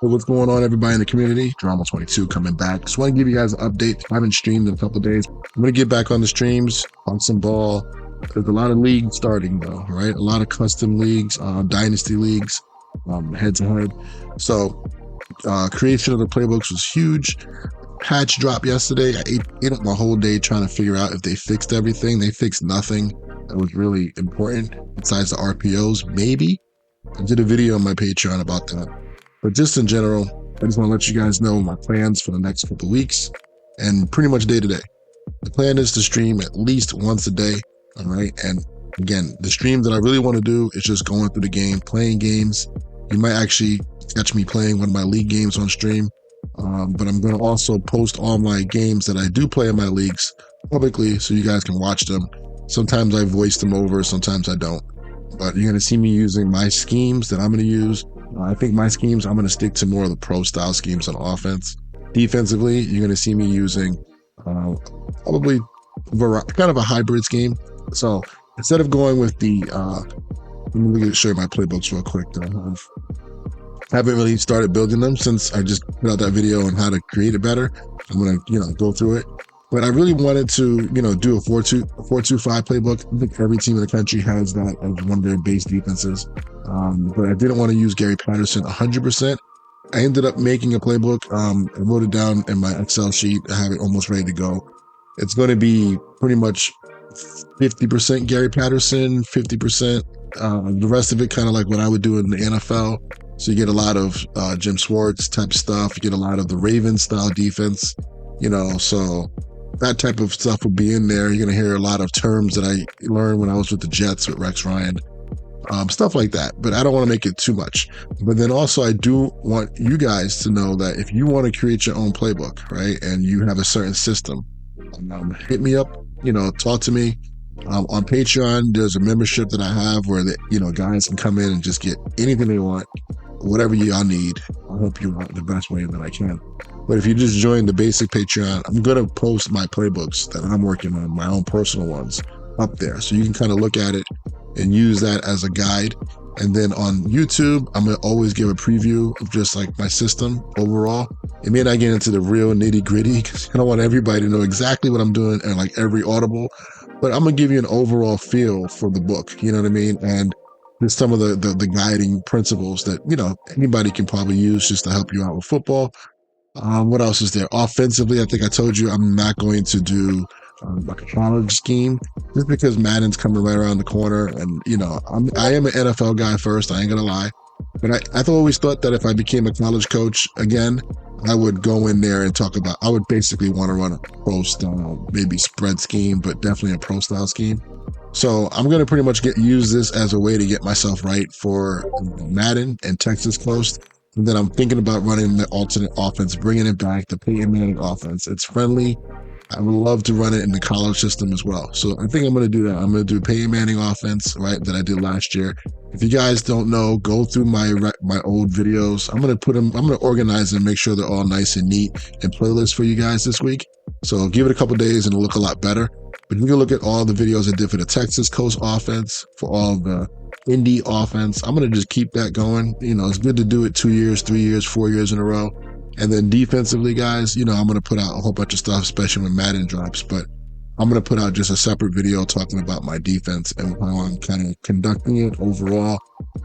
Hey, what's going on, everybody in the community? Drama22 coming back. Just want to give you guys an update. I haven't streamed in a couple of days. I'm going to get back on the streams, on some ball. There's a lot of leagues starting, though, right? A lot of custom leagues, dynasty leagues, head to head. So, creation of the playbooks was huge. Patch drop yesterday. I ate up my whole day trying to figure out if they fixed everything. They fixed nothing that was really important besides the RPOs, maybe. I did a video on my Patreon about that. But just in general, I just want to let you guys know my plans for the next couple of weeks and pretty much day to day. The plan is to stream at least once a day, all right? And again, the stream that I really want to do is just going through the game, playing games. You might actually catch me playing one of my league games on stream, but I'm going to also post all my games that I do play in my leagues publicly so you guys can watch them. Sometimes I voice them over, sometimes I don't. But you're going to see me using my schemes that I'm going to use. I think my schemes, I'm going to stick to more of the pro style schemes on offense. Defensively, you're going to see me using probably kind of a hybrid scheme. So instead of going with the, let me show you my playbooks real quick. I haven't really started building them since I just put out that video on how to create it better. I'm going to, go through it. But I really wanted to, do a 4-2-5 playbook. I think every team in the country has that as one of their base defenses. But I didn't want to use Gary Patterson 100%. I ended up making a playbook. I wrote it down in my Excel sheet. I have it almost ready to go. It's going to be pretty much 50% Gary Patterson, 50%. The rest of it kind of like what I would do in the NFL. So you get a lot of Jim Schwartz type stuff. You get a lot of the Ravens style defense, so that type of stuff will be in there. You're going to hear a lot of terms that I learned when I was with the Jets with Rex Ryan, stuff like that. But I don't want to make it too much. But then also I do want you guys to know that if you want to create your own playbook, right, and you have a certain system, hit me up, talk to me. On Patreon, there's a membership that I have where guys can come in and just get anything they want, whatever y'all need. I'll help you out the best way that I can. But if you just join the basic Patreon, I'm going to post my playbooks that I'm working on, my own personal ones, up there. So you can kind of look at it and use that as a guide. And then on YouTube, I'm going to always give a preview of just like my system overall. It may not get into the real nitty gritty because I don't want everybody to know exactly what I'm doing and like every audible, but I'm going to give you an overall feel for the book. You know what I mean? And there's some of the guiding principles that, anybody can probably use just to help you out with football. What else is there? Offensively, I think I told you I'm not going to do like a college scheme just because Madden's coming right around the corner. And, I am an NFL guy first. I ain't going to lie. But I've always thought that if I became a college coach again, I would go in there and I would basically want to run a pro style, maybe spread scheme, but definitely a pro style scheme. So I'm going to pretty much use this as a way to get myself right for Madden and Texas Coast. And then I'm thinking about running the alternate offense, bringing it back, the Peyton Manning offense. It's friendly. I would love to run it in the college system as well. So I think I'm going to do that. I'm going to do Peyton Manning offense, right, that I did last year. If you guys don't know, go through my old videos. I'm going to organize them, make sure they're all nice and neat and playlists for you guys this week. So give it a couple days and it'll look a lot better. But you can look at all the videos I did for the Texas Coast offense, for all the Indy offense. I'm going to just keep that going. It's good to do it 2 years, 3 years, 4 years in a row. And then defensively, guys, I'm going to put out a whole bunch of stuff, especially when Madden drops. But I'm going to put out just a separate video talking about my defense and how I'm kind of conducting it overall,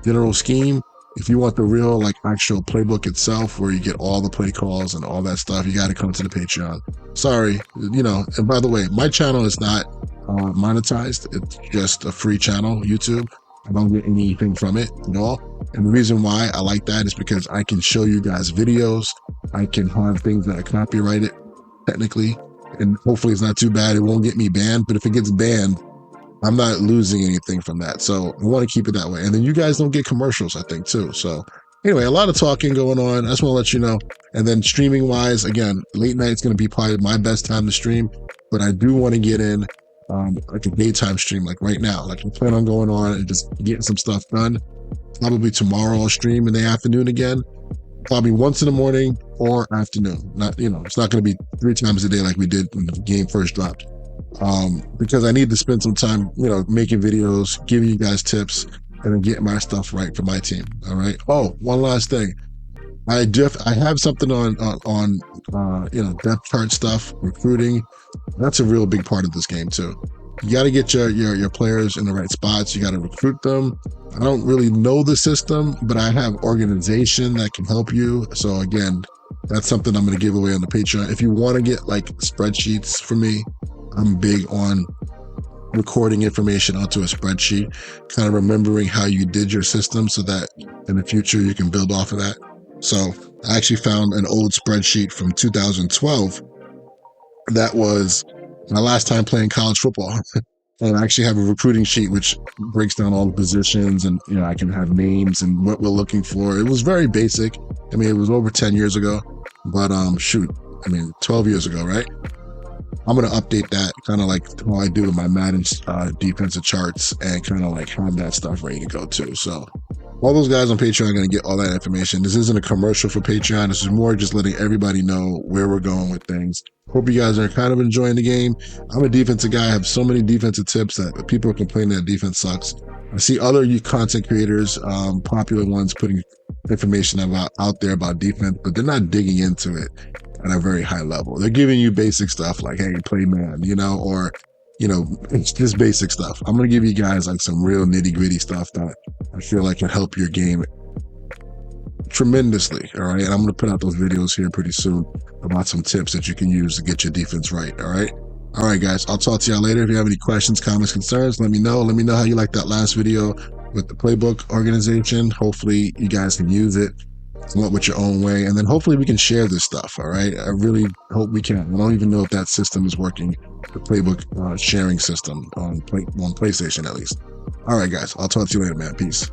general scheme. If you want the real, actual playbook itself, where you get all the play calls and all that stuff, you got to come to the Patreon. Sorry, and by the way, my channel is not monetized. It's just a free channel, YouTube. I don't get anything from it at all. And the reason why I like that is because I can show you guys videos. I can have things that are copyrighted, technically, and hopefully it's not too bad. It won't get me banned, but if it gets banned, I'm not losing anything from that. So I want to keep it that way. And then you guys don't get commercials, I think, too. So anyway, a lot of talking going on. I just want to let you know. And then streaming wise, again, late night is going to be probably my best time to stream, but I do want to get in like a daytime stream, like right now. Like I plan on going on and just getting some stuff done. Probably tomorrow I'll stream in the afternoon again. Probably once in the morning or afternoon. Not, it's not going to be 3 times a day like we did when the game first dropped. Because I need to spend some time, making videos, giving you guys tips, and then getting my stuff right for my team. All right. Oh, one last thing. I have something on depth chart stuff, recruiting. That's a real big part of this game too. You got to get your players in the right spots. You got to recruit them. I don't really know the system, but I have organization that can help you. So again, that's something I'm going to give away on the Patreon. If you want to get like spreadsheets for me, I'm big on recording information onto a spreadsheet, kind of remembering how you did your system so that in the future you can build off of that. So I actually found an old spreadsheet from 2012 that was my last time playing college football. And I actually have a recruiting sheet which breaks down all the positions, and I can have names and what we're looking for. It was very basic. I mean, it was over 10 years ago, but 12 years ago, right? I'm going to update that kind of like how I do with my Madden defensive charts, and kind of like have that stuff ready to go too. So all those guys on Patreon are going to get all that information. This isn't a commercial for Patreon. This is more just letting everybody know where we're going with things. Hope you guys are kind of enjoying the game. I'm a defensive guy. I have so many defensive tips that people are complaining that defense sucks. I see other content creators, popular ones, putting information out there about defense, but they're not digging into it at a very high level. They're giving you basic stuff like, hey, play man, or it's just basic stuff. I'm going to give you guys like some real nitty gritty stuff that I feel like can help your game tremendously. All right. And I'm going to put out those videos here pretty soon about some tips that you can use to get your defense right. All right. All right, guys. I'll talk to y'all later. If you have any questions, comments, concerns, let me know. Let me know how you like that last video with the playbook organization. Hopefully you guys can use it, come up with your own way, and then hopefully we can share this stuff. All right. I really hope we can. I don't even know if that system is working, the playbook sharing system on PlayStation at least. All right, guys. I'll talk to you later, man. Peace.